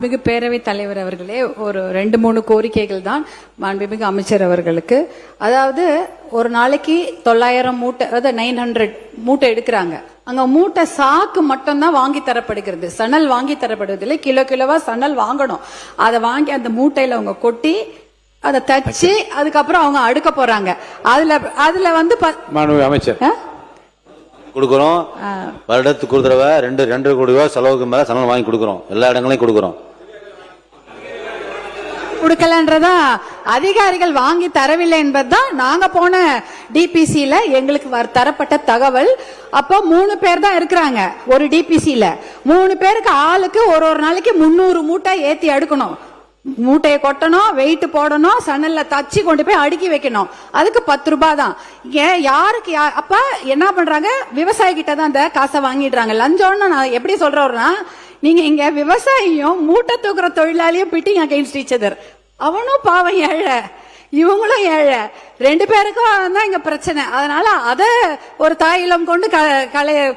மிகு பேரவைத் தலைவர் அவர்களே, ஒரு 2-3 கோரிக்கைகள் தான் மாண்புமிகு அமைச்சர் அவர்களுக்கு. அதாவது ஒரு நாளைக்கு 900 மூட்டை, அதாவது 900 மூட்டை எடுக்கிறாங்க. அங்க மூட்டை சாக்கு மட்டும் தான் வாங்கி தரப்படுகிறது, சணல் வாங்கி தரப்படுவதில்லை. கிலோ கிலோவா சணல் வாங்கணும். அதை வாங்கி அந்த மூட்டையில அவங்க கொட்டி அதை தச்சு அதுக்கப்புறம் அவங்க அடுக்க போறாங்க. அதுல வந்து அமைச்சர் கொடுக்கிறோம். வருடத்துக்கு ஒரு தடவை 2 கோடி ரூபாய் செலவுக்கு மேல சணல் வாங்கி கொடுக்கிறோம். எல்லா இடங்களையும் கொடுக்கிறோம். கொடுக்கலன்றதா அதிகாரிகள் வாங்கி தரவில்லை என்பதுதான் நாங்க போன டிபிசில எங்களுக்கு தரப்பட்ட தகவல். அப்போ 3 பேர் தான் இருக்கிறாங்க ஒரு டிபிசில. 3 பேருக்கு ஆளுக்கு ஒரு நாளைக்கு 300 மூட்டை ஏத்தி அடுக்கணும். மூட்டையை கொட்டணும், வெயிட் போடணும், சணல்ல தச்சு கொண்டு போய் அடுக்கி வைக்கணும். அதுக்கு 10 ரூபாய் தான். யாருக்கு அப்ப என்ன பண்றாங்க? விவசாயி கிட்ட தான் அந்த காசை வாங்கிடுறாங்க. லஞ்சம்னு நான் எப்படி சொல்றேன்னா, நீங்க இங்க விவசாயியும் மூட்டை தூக்குற தொழிலாளியும் பிட்டிங் அகைன்ஸ்ட் ஈச் அதர். அவனும் பாவம் ஏழை, இவங்களும் ஏழை, 2 பேருக்கும் தான் இங்க பிரச்சனை. அதனால அத ஒரு தாயிலம் கொண்டு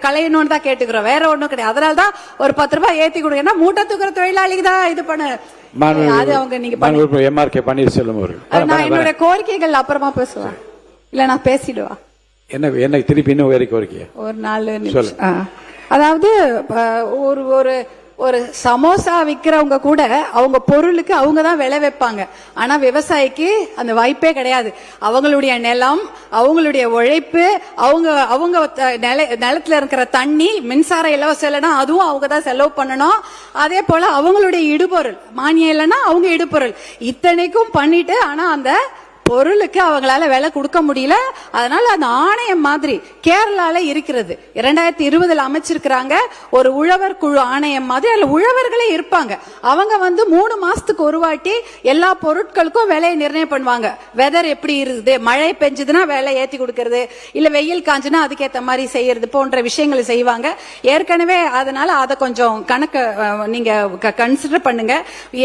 களையணும்னு தான் கேட்டுக்கிறோம், வேற ஒண்ணும் கிடையாது. அதனாலதான் ஒரு 10 ரூபாய் ஏத்தி கொடுங்க. மூட்டை தூக்குற தொழிலாளிக்கு தான் இது பண்ணு. அது அவங்க நீங்க நான் என்னோட கோரிக்கைகள் அப்புறமா பேசுவேன், இல்ல நான் பேசிடுவா. என்ன திருப்பி இன்னும் கோரிக்கை ஒரு 4 நிமிஷம். அதாவது ஒரு சமோசா விக்கிறவங்க கூட அவங்க பொருளுக்கு அவங்க தான் விலை வைப்பாங்க. ஆனா விவசாயிக்கு அந்த வாய்ப்பே கிடையாது. அவங்களுடைய நிலம், அவங்களுடைய உழைப்பு, அவங்க நிலத்துல இருக்கிற தண்ணி, மின்சாரம் இலவசம் இல்லைன்னா அதுவும் அவங்க தான் செலவு பண்ணணும். அதே போல அவங்களுடைய இடுபொருள், மானியம் இல்லைன்னா அவங்க இடுபொருள், இத்தனைக்கும் பண்ணிட்டு ஆனா அந்த பொருளுக்கு அவங்களால விலை கொடுக்க முடியல. அதனால அந்த ஆணையம் மாதிரி கேரளால இருக்கிறது, 2020 அமைச்சிருக்கிறாங்க ஒரு உழவர் குழு ஆணையம் மாதிரி. அதுல உழவர்களே இருப்பாங்க. அவங்க வந்து 3 மாசத்துக்கு ஒரு வாட்டி எல்லா பொருட்களுக்கும் விலையை நிர்ணயம் பண்ணுவாங்க. வெதர் எப்படி இருக்குது, மழை பெஞ்சதுன்னா விலை ஏத்தி கொடுக்கறது, இல்ல வெயில் காஞ்சுன்னா அதுக்கேற்ற மாதிரி செய்யறது போன்ற விஷயங்களை செய்வாங்க ஏற்கனவே. அதனால அதை கொஞ்சம் கணக்கு நீங்க கன்சிடர் பண்ணுங்க.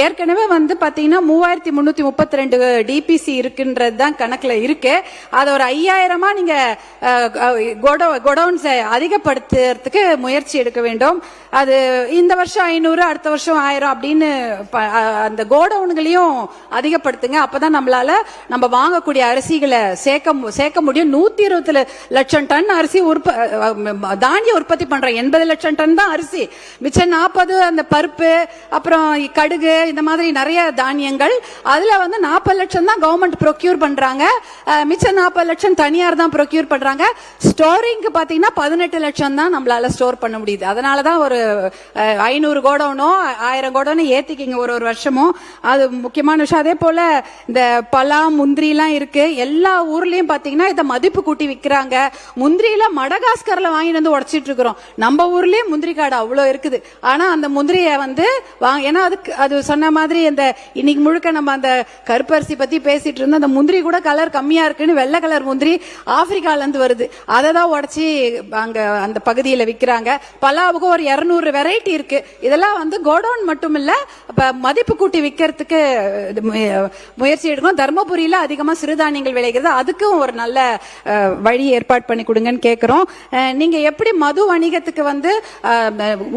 ஏற்கனவே வந்து பாத்தீங்கன்னா 3332 டிபிசி இருக்கு கணக்குல இருக்கு. அது ஒரு 5000 நீங்க கோடவுன்ஸ் அதிகப்படுத்துறதுக்கு முயற்சி எடுக்க வேண்டும். அது இந்த வருஷம் 500, அடுத்த வருஷம் 1000 அப்படின்னு அந்த கோடவுன்களையும் அதிகப்படுத்துங்க. அப்பதான் நம்மளால நம்ம வாங்கக்கூடிய அரிசிகளை சேர்க்க முடியும். 120 லட்சம் டன் அரிசி தானிய உற்பத்தி பண்றோம். 80 லட்சம் டன் தான் அரிசி, மிச்சம் 40 அந்த பருப்பு, அப்புறம் கடுகு, இந்த மாதிரி நிறைய தானியங்கள். அதுல வந்து 40 லட்சம் தான் கவர்மெண்ட் ப்ரொக்யூர் பண்றாங்க, மிச்சம் 40 லட்சம் தனியார் தான் ப்ரொக்யூர் பண்றாங்க. ஸ்டோரிங்க்கு பாத்தீங்கன்னா 18 லட்சம் தான் நம்மளால ஸ்டோர் பண்ண முடியுது. அதனாலதான் ஒரு 500 கோடவுனோ 1000 கோடவுனோ ஏத்திக்கிங்க ஒரு வருஷமும். அது முக்கியமான விஷயம். அதே போல இந்த பலா, முந்திரி எல்லாம் இருக்கு. எல்லா ஊர்லயும் பாத்தீங்கன்னா இதை மதிப்பு கூட்டி விற்கிறாங்க. முந்திரியில மடகாஸ்கர்ல வாங்கிட்டு வந்து உடைச்சிட்டு இருக்கிறோம். நம்ம ஊர்லயும் முந்திரி காடு அவ்வளவு இருக்குது. ஆனா அந்த முந்திரிய வந்து ஏன்னா அது சொன்ன மாதிரி இந்த இன்னைக்கு முழுக்க நம்ம அந்த கருப்பரிசி பத்தி பேசிட்டு இருந்தோம். அந்த முந்திரி கூட கலர் கம்மியா இருக்குன்னு வெள்ளை கலர் முந்திரி ஆப்பிரிக்கால இருந்து வருது. அதை தான் உடைச்சி அங்க அந்த பகுதியில விற்கிறாங்க. பலாவுக்கு ஒரு 200 வெரைட்டி இருக்கு. இதெல்லாம் வந்து கோடவுன் மட்டும் இல்ல, மதிப்பு கூட்டி விற்கிறதுக்கு முயற்சி எடுக்கணும். தர்மபுரியில அதிகமா சிறுதானியங்கள் விளைகிறது, அதுக்கும் ஒரு நல்ல வழி ஏற்பாடு பண்ணி கொடுங்கன்னு கேட்கிறோம். நீங்க எப்படி மது வணிகத்துக்கு வந்து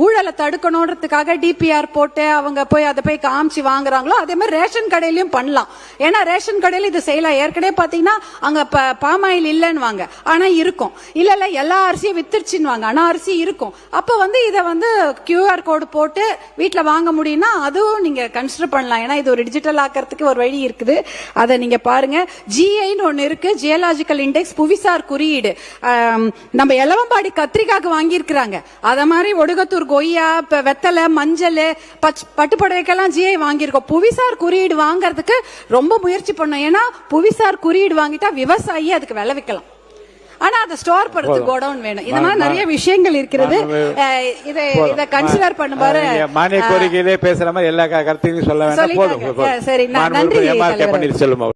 ஊழலை தடுக்கணும்ன்றதுக்காக டிபிஆர் போட்டு அவங்க போய் அதை போய் காமிச்சு வாங்குறாங்களோ, அதே மாதிரி ரேஷன் கடையிலயும் பண்ணலாம். ஏன்னா ரேஷன் கடையில இது செய்யலாம். ஏற்கனவே பாத்தீங்கன்னா அங்க பாமாயில் இல்லன்னு வாங்க, ஆனா இருக்கும். இல்ல எல்லா அரிசியும் வித்துருச்சுன்னு வாங்க, ஆனா அரிசி இருக்கும். அப்ப வந்து இதை வந்து QR கோடு போட்டு வீட்டுல வாங்க முடியும்னா அதுவும் நீங்க கன்சிடர் பண்ணலாம். ஏன்னா இது ஒரு டிஜிட்டல் ஆக்கிறதுக்கு ஒரு வழி இருக்குது. அதை நீங்க பாருங்க. GIன்னு ஒண்ணு இருக்கு, ஜியோலாஜிக்கல் இண்டெக்ஸ், புவிசார் குறியீடு. நம்ம எலவம்பாடி கத்திரிக்காக்கு வாங்கி இருக்கிறாங்க. அத மாதிரி ஒடுகத்தூர் கொய்யா, வெத்தலை, மஞ்சள், பட்டுப்புடவைக்கெல்லாம் GI வாங்கியிருக்கோம். புவிசார் குறியீடு வாங்கறதுக்கு ரொம்ப முயற்சி பண்ணோம். ஏன்னா புவிசார் குறியீடு வாங்கிட்டா விவசாயி அதுக்கு விலை வைக்கலாம். ஆனா அதை ஸ்டோர் பண்றதுக்கு கோடவுன் வேணும். இந்த மாதிரி நிறைய விஷயங்கள் இருக்கிறது. இதை கன்சிடர் பண்ணுவாரு. மானிய கோரிக்கையிலே பேசுற மாதிரி எல்லா கருத்தையும் சொல்ல வேண்டாம். சரி, நன்றி.